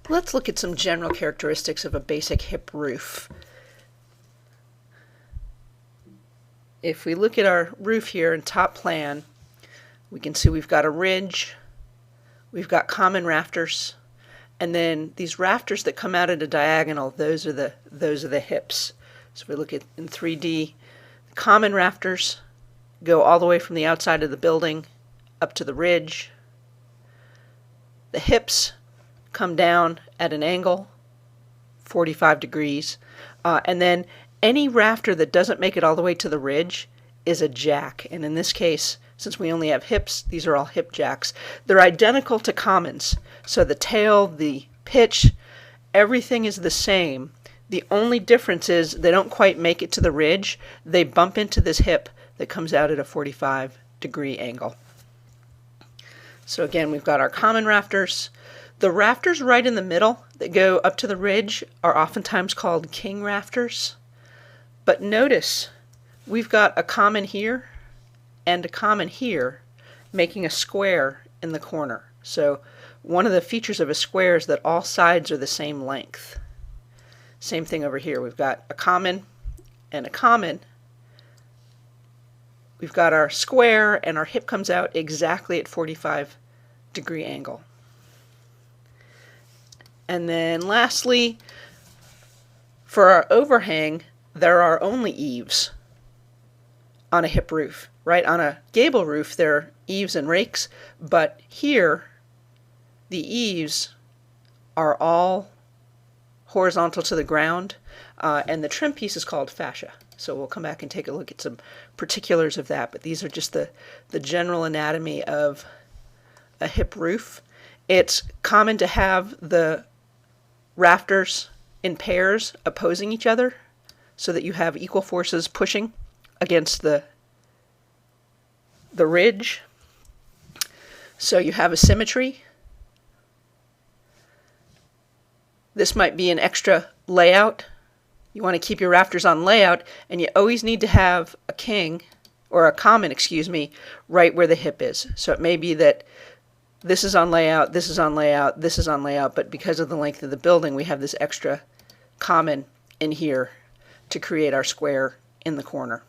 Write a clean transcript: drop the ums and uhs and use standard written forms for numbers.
Let's look at some general characteristics of a basic hip roof. If we look at our roof here in top plan, we can see we've got a ridge, we've got common rafters, and then these rafters that come out at a diagonal, those are the hips. So if we look at in 3D, common rafters go all the way from the outside of the building up to the ridge. The hips come down at an angle, 45 degrees, and then any rafter that doesn't make it all the way to the ridge is a jack. And in this case, since we only have hips, these are all hip jacks. They're identical to commons. So the tail, the pitch, everything is the same. The only difference is they don't quite make it to the ridge. They bump into this hip that comes out at a 45-degree angle. So again, we've got our common rafters. The rafters right in the middle that go up to the ridge are oftentimes called king rafters. But notice, we've got a common here and a common here, making a square in the corner. So one of the features of a square is that all sides are the same length. Same thing over here. We've got a common and a common. We've got our square, and our hip comes out exactly at 45-degree angle. And then lastly, for our overhang, there are only eaves on a hip roof, right? On a gable roof, there are eaves and rakes, but here, the eaves are all horizontal to the ground, and the trim piece is called fascia. So we'll come back and take a look at some particulars of that, but these are just the general anatomy of a hip roof. It's common to have the rafters in pairs opposing each other so that you have equal forces pushing against the ridge. So you have a symmetry. This might be an extra layout. You want to keep your rafters on layout, and you always need to have a king, or a common, excuse me, right where the hip is. So it may be that this is on layout, this is on layout, this is on layout, but because of the length of the building, we have this extra common in here to create our square in the corner.